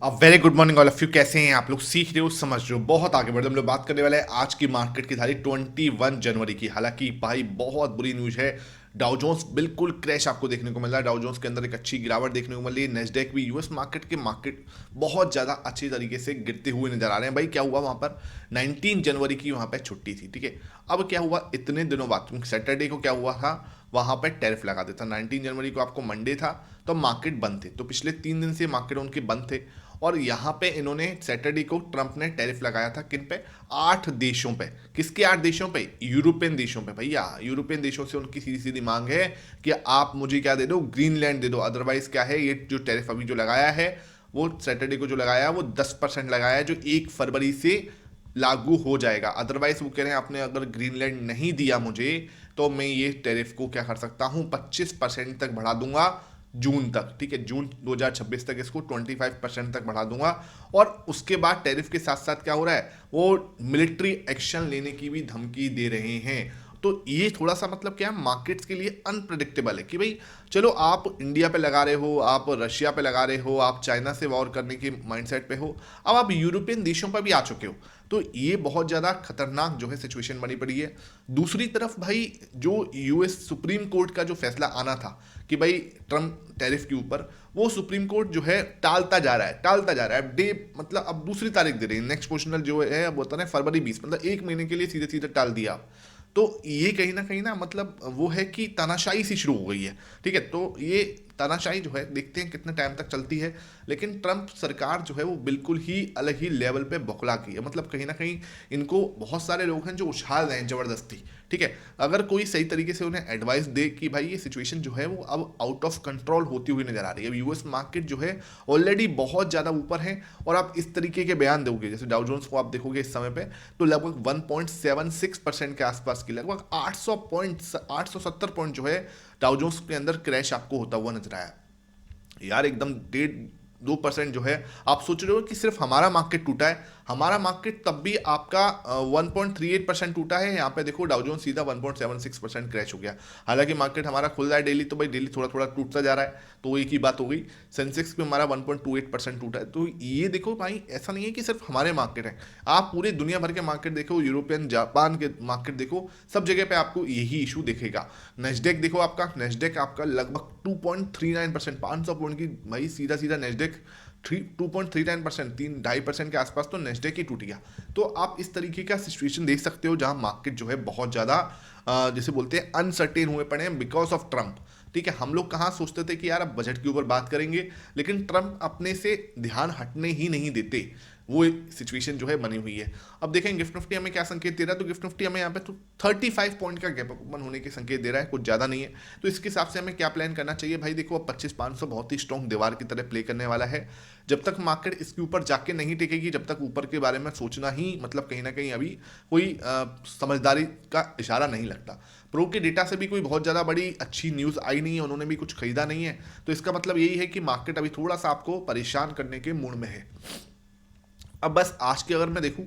Very good morning all of you. कैसे हैं आप लोग? सीख रहे हो, समझ रहे हो, बहुत आगे बढ़ रहे हो। हम लोग बात करने वाले हैं आज की मार्केट की तारीख 21 जनवरी की। हालांकि भाई बहुत बुरी न्यूज है। डाउ जोन्स बिल्कुल क्रैश आपको देखने को मिल रहा है। डाउ जोन्स के अंदर एक अच्छी गिरावट देखने को मिल रही है। नेस्डेक भी, यूएस मार्केट बहुत ज़्यादा अच्छी तरीके से गिरते हुए नजर आ रहे हैं। भाई क्या हुआ वहाँ पर? 19 जनवरी की वहाँ पर छुट्टी थी, ठीक है। अब क्या हुआ इतने दिनों बाद? सैटरडे को क्या हुआ था? वहाँ पर टैरिफ लगा देता। 19 जनवरी को आपको मंडे था, तो मार्केट बंद थे। तो पिछले 3 दिन से मार्केट उनके बंद थे। और यहाँ पे इन्होंने सैटरडे को ट्रंप ने टैरिफ लगाया था किन पे? 8 देशों पे। किसके 8 देशों पे? यूरोपियन देशों पे। भैया यूरोपियन देशों से उनकी सीधी सीधी मांग है कि आप मुझे क्या दे दो? ग्रीनलैंड दे दो। अदरवाइज क्या है, ये जो टैरिफ अभी जो लगाया है, वो सैटरडे को जो लगाया है वो 10% लगाया है, जो 1 फरवरी से लागू हो जाएगा। अदरवाइज वो कह रहे हैं आपने अगर ग्रीनलैंड नहीं दिया मुझे, तो मैं ये टैरिफ को क्या कर सकता हूँ, 25% तक बढ़ा दूंगा जून तक, ठीक है। जून 2026 तक इसको 25% तक बढ़ा दूंगा। और उसके बाद टैरिफ के साथ साथ क्या हो रहा है, वो मिलिट्री एक्शन लेने की भी धमकी दे रहे हैं। तो ये थोड़ा सा मतलब क्या है, मार्केट्स के लिए अनप्रडिक्टेबल है कि भाई चलो आप इंडिया पे लगा रहे हो, आप रशिया पे लगा रहे हो, आप चाइना से वॉर करने के माइंडसेट पे हो, अब आप यूरोपियन देशों पर भी आ चुके हो। तो ये बहुत ज़्यादा खतरनाक जो है सिचुएशन बनी पड़ी है। दूसरी तरफ भाई जो यूएस सुप्रीम कोर्ट का जो फैसला आना था कि भाई ट्रम्प टैरिफ के ऊपर, वो सुप्रीम कोर्ट जो है टालता जा रहा है अब डे, मतलब अब दूसरी तारीख दे रही है। नेक्स्ट क्वेश्चनल जो है अब होता है फरवरी 20, मतलब 1 महीने के लिए सीधे सीधे टाल दिया। तो ये कहीं ना मतलब वो है कि तानाशाही सी शुरू हो गई है, ठीक है। तो ये तानाशाही जो है देखते हैं कितने टाइम तक चलती है। लेकिन ट्रंप सरकार जो है वो बिल्कुल ही अलग ही लेवल पे बौखला गई है। मतलब कहीं ना कहीं इनको बहुत सारे लोग हैं जो उछाल रहे हैं जबरदस्ती, ठीक है। अगर कोई सही तरीके से उन्हें एडवाइस दे कि भाई ये सिचुएशन जो है वो अब आउट ऑफ कंट्रोल होती हुई नजर आ रही है। अब यूएस मार्केट जो है ऑलरेडी बहुत ज़्यादा ऊपर है, और आप इस तरीके के बयान दोगे, जैसे डाउ जोन्स को आप देखोगे इस समय पे, तो लगभग 1.76% के आसपास की, लगभग 800 पॉइंट, 870 पॉइंट जो है डाउ जोन्स के अंदर क्रैश आपको होता हुआ नजर आया। यार एकदम 1.5-2% जो है। आप सोच रहे हो कि सिर्फ हमारा मार्केट टूटा है? हमारा मार्केट तब भी आपका 1.38% टूटा है। यहाँ पे देखो डाउ जोन्स सीधा 1.76% क्रैश हो गया। हालांकि मार्केट हमारा खुल रहा है डेली, तो भाई डेली थोड़ा थोड़ा टूटता जा रहा है, तो एक ही बात हो गई। सेंसेक्स पे हमारा 1.28% टूटा है। तो ये देखो भाई, ऐसा नहीं है कि सिर्फ हमारे मार्केट है, आप पूरे दुनिया भर के मार्केट देखो, यूरोपियन जापान के मार्केट देखो, सब जगह पे आपको यही इशू दिखेगा। नेस्डेक देखो, आपका नेस्डेक आपका लगभग 2.39%, 500 पॉइंट की भाई सीधा सीधा नेस्डेक 2.39%, 3-2.5% के आसपास तो नेस्डेक ही टूट गया। तो आप इस तरीके का सिचुएशन देख सकते हो जहां मार्केट जो है बहुत ज़्यादा जैसे बोलते हैं अनसर्टेन हुए पड़े हैं बिकॉज ऑफ ट्रंप, ठीक है। हम लोग कहाँ सोचते थे कि यार अब बजट के ऊपर बात करेंगे, लेकिन ट्रंप अपने से ध्यान हटने ही नहीं देते। वो सिचुएशन जो है बनी हुई है। अब देखें गिफ्ट निफ्टी हमें क्या संकेत दे रहा है, तो गिफ्ट निफ्टी हमें यहाँ पे तो 35 पॉइंट का गैप ओपन होने के संकेत दे रहा है, कुछ ज़्यादा नहीं है। तो इसके हिसाब से हमें क्या प्लान करना चाहिए भाई? देखो अब 25,500 बहुत ही स्ट्रॉन्ग दीवार की तरह प्ले करने वाला है। जब तक मार्केट इसके ऊपर जाके नहीं टिकेगी, जब तक ऊपर के बारे में सोचना ही मतलब कहीं ना कहीं अभी कोई समझदारी का इशारा नहीं लगता। प्रो के डेटा से भी कोई बहुत ज़्यादा बड़ी अच्छी न्यूज़ आई नहीं है, उन्होंने भी कुछ खरीदा नहीं है। तो इसका मतलब यही है कि मार्केट अभी थोड़ा सा आपको परेशान करने के मूड में है। अब बस आज की अगर मैं देखूं,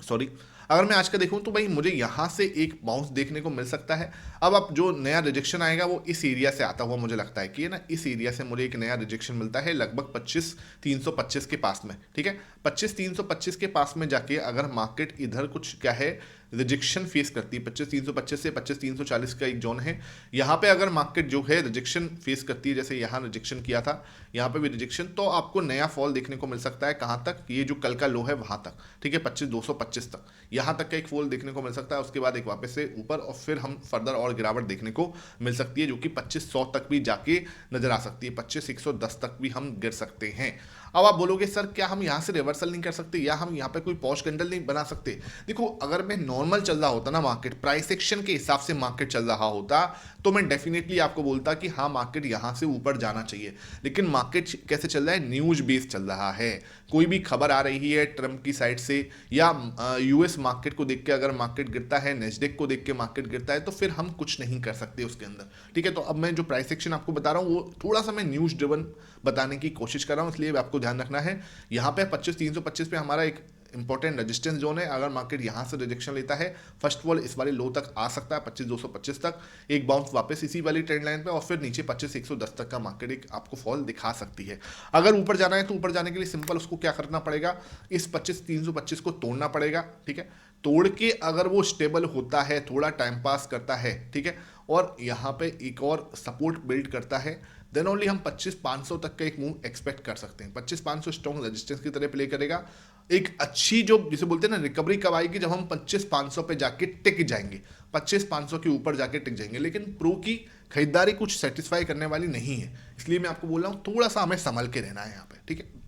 सॉरी, अगर मैं आज का देखूं तो भाई मुझे यहां से एक बाउंस देखने को मिल सकता है। अब जो नया रिजेक्शन आएगा वो इस एरिया से आता हुआ मुझे लगता है कि ना, इस एरिया से मुझे एक नया रिजेक्शन मिलता है लगभग 25,325 के पास में, ठीक है। 25,325 के पास में जाके अगर मार्केट इधर कुछ क्या है रिजेक्शन फेस करती है, 25,325 से 25,340 का एक जोन है, यहाँ पे अगर मार्केट जो है रिजेक्शन फेस करती है, जैसे यहाँ रिजेक्शन किया था, यहाँ पे भी रिजेक्शन, तो आपको नया फॉल देखने को मिल सकता है। कहाँ तक? ये जो कल का लो है वहाँ तक, ठीक है, 25,225 तक, यहाँ तक का एक फॉल देखने को मिल सकता है। उसके बाद एक वापस से ऊपर, और फिर हम फर्दर और गिरावट देखने को मिल सकती है, जो कि 25,100 तक भी जाके नजर आ सकती है। 25,110 तक भी हम गिर सकते हैं। अब आप बोलोगे सर क्या हम यहाँ से रिवर्सल नहीं कर सकते, या हम यहाँ पे कोई पॉश कैंडल नहीं बना सकते? देखो अगर मैं नॉर्मल चल रहा होता ना मार्केट, प्राइस एक्शन के हिसाब से मार्केट चल रहा होता, तो मैं डेफिनेटली आपको बोलता कि हाँ मार्केट यहाँ से ऊपर जाना चाहिए। लेकिन मार्केट कैसे चल रहा है? न्यूज बेस्ड चल रहा है। कोई भी खबर आ रही है ट्रम्प की साइड से, या यूएस मार्केट को देख के अगर मार्केट गिरता है, नेस्डेक को देख के मार्केट गिरता है, तो फिर हम कुछ नहीं कर सकते उसके अंदर, ठीक है। तो अब मैं जो प्राइस एक्शन आपको बता रहा हूँ वो थोड़ा सा मैं न्यूज ड्रिवन बताने की कोशिश कर रहा हूँ, इसलिए आपको ध्यान रखना है। यहाँ पे 25,325 पे हमारा एक इंपॉर्टेंट रेजिस्टेंस जोन है। अगर मार्केट यहाँ से रिजेक्शन लेता है, फर्स्ट ऑफ ऑल इस वाले लो तक आ सकता है 25,225 तक, एक बाउंस वापस इसी वाली ट्रेंड लाइन पे, और फिर नीचे 25,110 तक का मार्केट एक आपको फॉल दिखा सकती है। अगर ऊपर जाना है तो ऊपर जाने के लिए सिंपल उसको क्या करना पड़ेगा, इस 25,325 को तोड़ना पड़ेगा, ठीक है। तोड़ के अगर वो स्टेबल होता है, थोड़ा टाइम पास करता है, ठीक है, और यहाँ पे एक और सपोर्ट बिल्ड करता है, देन ओनली हम 25,500 तक का एक मूव एक्सपेक्ट कर सकते हैं। 25,500 स्ट्रॉन्ग रेजिस्टेंस की तरह प्ले करेगा। एक अच्छी जो जिसे बोलते हैं ना रिकवरी कब आएगी, जब हम 25,500 पे जाके टिक जाएंगे, 25,500 के ऊपर जाके टिक जाएंगे। लेकिन प्रो की खरीदारी कुछ सेटिस्फाई करने वाली नहीं है, इसलिए मैं आपको बोल रहा हूँ थोड़ा सा हमें संभल के रहना है यहाँ पे, ठीक है।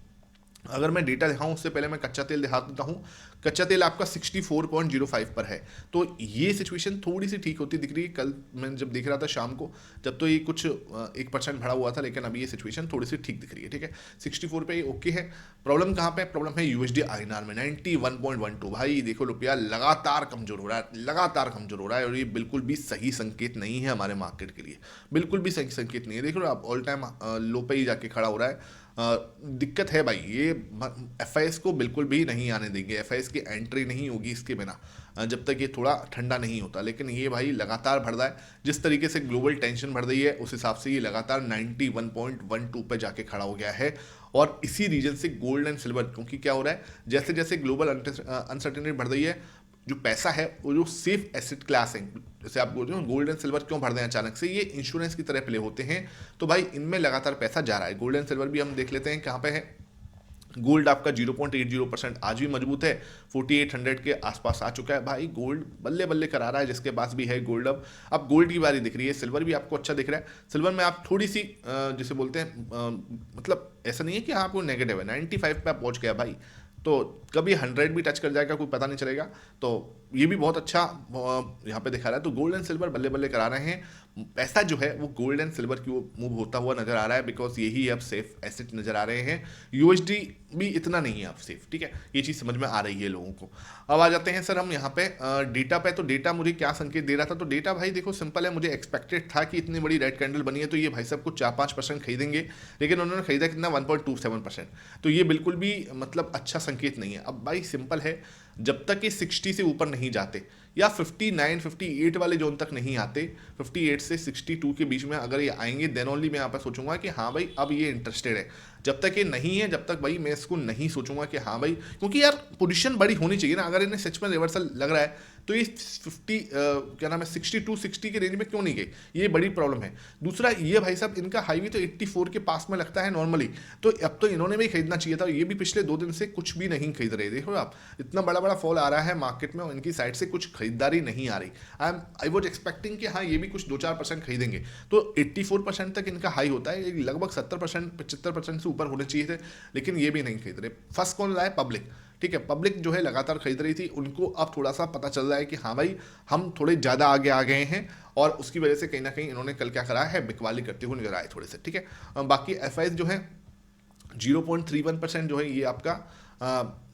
अगर मैं डेटा दिखाऊं उससे पहले मैं कच्चा तेल दिखा देता हूं। कच्चा तेल आपका 64.05 पर है, तो ये सिचुएशन थोड़ी सी ठीक होती दिख रही है। कल मैं जब देख रहा था शाम को, जब तो ये कुछ 1% बढ़ा हुआ था, लेकिन अभी ये सिचुएशन थोड़ी सी ठीक दिख रही है, ठीक है। 64 पे ये ओके है। प्रॉब्लम कहाँ पे, प्रॉब्लम है यूएसडी आईएनआर में 91.12। भाई देखो रुपया लगातार कमजोर हो रहा है, लगातार कमजोर हो रहा है, और ये बिल्कुल भी सही संकेत नहीं है हमारे मार्केट के लिए, बिल्कुल भी सही संकेत नहीं है। देख लो आप, ऑल टाइम लो पे ही जाके खड़ा हो रहा है। दिक्कत है भाई, ये एफआईएस को बिल्कुल भी नहीं आने देंगे, एफआईएस की एंट्री नहीं होगी इसके बिना, जब तक ये थोड़ा ठंडा नहीं होता। लेकिन ये भाई लगातार बढ़ रहा है, जिस तरीके से ग्लोबल टेंशन बढ़ रही है उस हिसाब से ये लगातार 91.12 पे जाके खड़ा हो गया है। और इसी रीजन से गोल्ड एंड सिल्वर, क्योंकि क्या हो रहा है, जैसे जैसे ग्लोबल अनसर्टेनिटी बढ़ रही है, जो पैसा है वो जो सेफ एसेट क्लास है, जैसे आप बोल रहे हो गोल्ड एंड सिल्वर क्यों बढ़ रहे हैं अचानक से, ये इंश्योरेंस की तरह प्ले होते हैं, तो भाई इनमें लगातार पैसा जा रहा है। गोल्ड एंड सिल्वर भी हम देख लेते हैं कहाँ पे है। गोल्ड आपका 0.80% आज भी मजबूत है, 4800 के आसपास आ चुका है। भाई गोल्ड बल्ले बल्ले करा रहा है, जिसके पास भी है गोल्ड। अब गोल्ड की बारी दिख रही है, सिल्वर भी आपको अच्छा दिख रहा है। सिल्वर में आप थोड़ी सी जिसे बोलते हैं मतलब ऐसा नहीं है कि हाँ आपको नेगेटिव है, 95 पे आप पहुंच गया भाई, तो कभी 100 भी टच कर जाएगा कोई पता नहीं चलेगा। तो ये भी बहुत अच्छा यहाँ पे दिखा रहा है। तो गोल्ड एंड सिल्वर बल्ले बल्ले करा रहे हैं, पैसा जो है वो गोल्ड एंड सिल्वर की वो मूव होता हुआ नजर आ रहा है, बिकॉज यही अब सेफ एसेट नजर आ रहे हैं। यूएसडी भी इतना नहीं है अब सेफ, ठीक है, ये चीज़ समझ में आ रही है लोगों को। अब आ जाते हैं सर हम यहाँ पे डेटा पे। तो डेटा मुझे क्या संकेत दे रहा था, तो डेटा भाई देखो सिंपल है, मुझे एक्सपेक्टेड था कि इतनी बड़ी रेड कैंडल बनी है तो ये भाई साहब कुछ 4-5% खरीदेंगे, लेकिन उन्होंने खरीदा कितना, 1.27%। तो ये बिल्कुल भी मतलब अच्छा संकेत नहीं है। अब भाई सिंपल है, जब तक ये 60 से ऊपर नहीं जाते या 59-58 वाले जोन तक नहीं आते, 58 से 62 के बीच में अगर ये आएंगे, देन ओनली मैं यहाँ पर सोचूंगा कि हाँ भाई अब ये इंटरेस्टेड है। जब तक ये नहीं है, जब तक भाई मैं इसको नहीं सोचूंगा कि हाँ भाई, क्योंकि यार पोजीशन बड़ी होनी चाहिए ना। अगर इन्हें सच में रिवर्सल लग रहा है तो ये क्या नाम है 62-60 के रेंज में क्यों नहीं गई, ये बड़ी प्रॉब्लम है। दूसरा ये भाई साहब इनका हाईवे तो 84 के पास में लगता है नॉर्मली, तो अब तो इन्होंने भी खरीदना चाहिए था। ये भी पिछले 2 दिन से कुछ भी नहीं खरीद रहे। देखो आप, इतना बड़ा बड़ा फॉल आ रहा है मार्केट में और इनकी साइड से कुछ खरीदारी नहीं आ रही। आई वॉज एक्सपेक्टिंग कि हाँ ये भी कुछ 2-4% खरीदेंगे, तो 84% तक इनका हाई होता है, लगभग 70% 75% से ऊपर होने चाहिए थे, लेकिन ये भी नहीं खरीद रहे। फर्स्ट कौन रहा है, पब्लिक, ठीक है। पब्लिक जो है लगातार खरीद रही थी, उनको अब थोड़ा सा पता चल रहा है कि हाँ भाई हम थोड़े ज़्यादा आगे आ गए हैं, और उसकी वजह से कहीं ना कहीं इन्होंने कल क्या करा है, बिकवाली करते हुए नजर आए थोड़े से, ठीक है। बाकी एफआईएस जो है 0.31% जो है ये आपका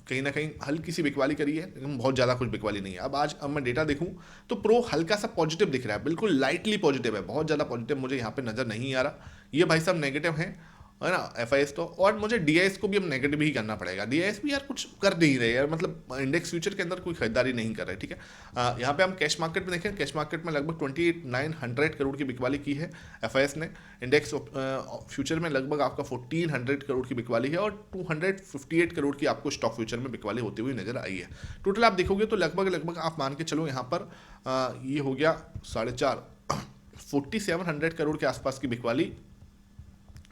कहीं ना कहीं हल्की सी बिकवाली करी है, लेकिन बहुत ज़्यादा कुछ बिकवाली नहीं है। अब मैं डेटा देखूं तो प्रो हल्का सा पॉजिटिव दिख रहा है, बिल्कुल लाइटली पॉजिटिव है, बहुत ज़्यादा पॉजिटिव मुझे यहाँ पे नज़र नहीं आ रहा। ये भाई साहब नेगेटिव है ना एफआईएस तो, और मुझे डीआईएस को भी अब नेगेटिव ही करना पड़ेगा। डीआईएस भी यार कुछ कर नहीं रहे यार, मतलब इंडेक्स फ्यूचर के अंदर कोई खरीदारी नहीं कर रहे, ठीक है। यहाँ पे हम कैश मार्केट में देखें, कैश मार्केट में लगभग 28,900 करोड़ की बिकवाली की है एफआईएस ने। इंडेक्स फ्यूचर में लगभग आपका 1,400 करोड़ की बिकवाली है, और 258 करोड़ की आपको स्टॉक फ्यूचर में बिकवाली होती हुई नजर आई है। टोटल आप देखोगे तो लगभग आप मान के चलो यहाँ पर ये हो गया 4.5 4700 करोड़ के आसपास की बिकवाली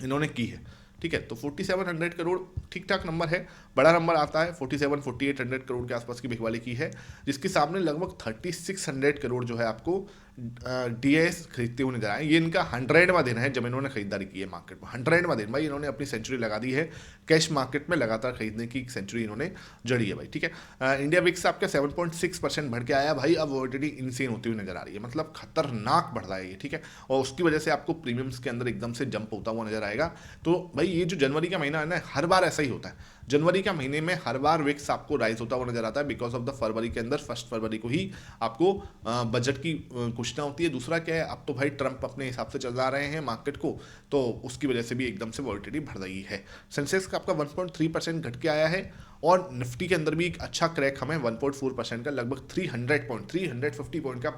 इन्होंने की है, ठीक है। तो 4700 करोड़ ठीक ठाक नंबर है, बड़ा नंबर आता है। 47-4800 करोड़ के आसपास की बिकवाली की है, जिसके सामने लगभग 3600 करोड़ जो है आपको डीएस खरीदते हुए नजर आए। ये इनका 100वां दिन है जब इन्होंने खरीदारी की है मार्केट में, 100वां दिन भाई इन्होंने अपनी सेंचुरी लगा दी है कैश मार्केट में, लगातार खरीदने की सेंचुरी इन्होंने जड़ी है भाई, ठीक है। इंडिया विक्स आपका 7.6% बढ़ के आया भाई, अब वॉलिटिलिटी इनसेन होती हुई नजर आ रही है, मतलब खतरनाक बढ़ रहा है ये, ठीक है। और उसकी वजह से आपको प्रीमियम्स के अंदर एकदम से जंप होता हुआ नजर आएगा। तो भाई ये जो जनवरी का महीना है ना, हर बार ऐसा ही होता है, जनवरी का महीने में हर बार विक्स आपको राइज होता हुआ नजर आता है, बिकॉज ऑफ द फरवरी के अंदर 1 फरवरी को ही आपको बजट की घोषणा होती है। दूसरा क्या है, अब तो भाई ट्रंप अपने हिसाब से चला रहे हैं मार्केट को, तो उसकी वजह से भी एकदम से वॉलिटिलिटी बढ़ रही है। सेंसेक्स का आपका 1.3% घट के आया है, और निफ्टी के अंदर भी एक अच्छा क्रैक हमें 1.4% का लगभग 350 पॉइंट का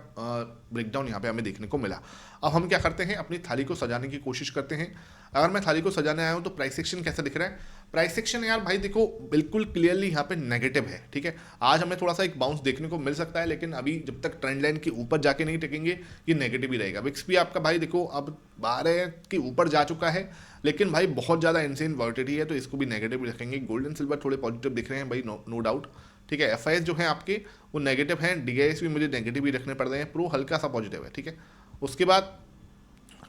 ब्रेकडाउन यहाँ पे हमें देखने को मिला। अब हम क्या करते हैं, अपनी थाली को सजाने की कोशिश करते हैं। अगर मैं थाली को सजाने आया हूँ तो प्राइस एक्शन कैसा दिख रहा है? प्राइस एक्शन यार भाई देखो बिल्कुल क्लियरली यहाँ पे नेगेटिव है, ठीक है। आज हमें थोड़ा सा एक बाउंस देखने को मिल सकता है, लेकिन अभी जब तक ट्रेंड लाइन के ऊपर जाके नहीं टिकेंगे ये नेगेटिव ही रहेगा। विक्स भी आपका भाई देखो अब 12 के ऊपर जा चुका है, लेकिन भाई बहुत ज़्यादा इनसेन वॉलेटिलिटी है, तो इसको भी नेगेटिव ही रखेंगे। गोल्ड एंड सिल्वर थोड़े पॉजिटिव दिख रहे हैं भाई, नो डाउट, ठीक है। एफआईएस जो है आपके वो नेगेटिव हैं, डीआईएस भी मुझे नेगेटिव ही रखने पड़ रहे हैं, प्रो हल्का सा पॉजिटिव है, ठीक है। उसके बाद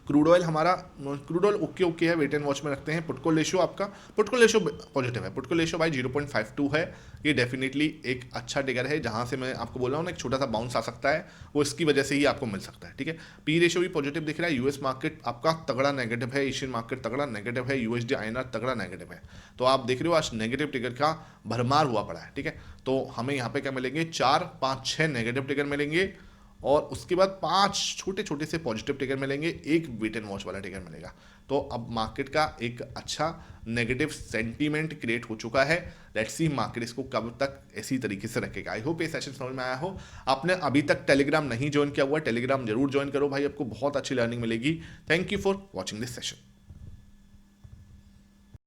क्रूड ऑयल हमारा, क्रूड ऑयल ओके है, वेट एंड वॉच में रखते हैं। पुटको रेशियो आपका, पुटको रेशियो पॉजिटिव है, पुटको रेशियो भाई 0.52 है, ये डेफिनेटली एक अच्छा टिगर है, जहां से मैं आपको बोल रहा हूँ ना एक छोटा सा बाउंस आ सकता है, वो इसकी वजह से ही आपको मिल सकता है, ठीक है। पी रेशियो भी पॉजिटिव दिख रहा है। यूएस मार्केट आपका तगड़ा नेगेटिव है, एशियन मार्केट तगड़ा नेगेटिव है, यूएसडी आईएनआर तगड़ा नेगेटिव है, तो आप देख रहे हो आज नेगेटिव टिगर का भरमार हुआ पड़ा है, ठीक है। तो हमें यहाँ पे क्या मिलेंगे, 4, 5, 6 नेगेटिव टिगर मिलेंगे, और उसके बाद 5 छोटे छोटे से पॉजिटिव टिकर मिलेंगे, एक वेट एंड वॉच वाला टिकर मिलेगा। तो अब मार्केट का एक अच्छा नेगेटिव सेंटीमेंट क्रिएट हो चुका है। लेट्स सी मार्केट इसको कब तक इसी तरीके से रखेगा। आई होप ये सेशन समझ में आया हो। आपने अभी तक टेलीग्राम नहीं ज्वाइन किया हुआ, टेलीग्राम जरूर ज्वाइन करो भाई, आपको बहुत अच्छी लर्निंग मिलेगी। Thank you for watching this session.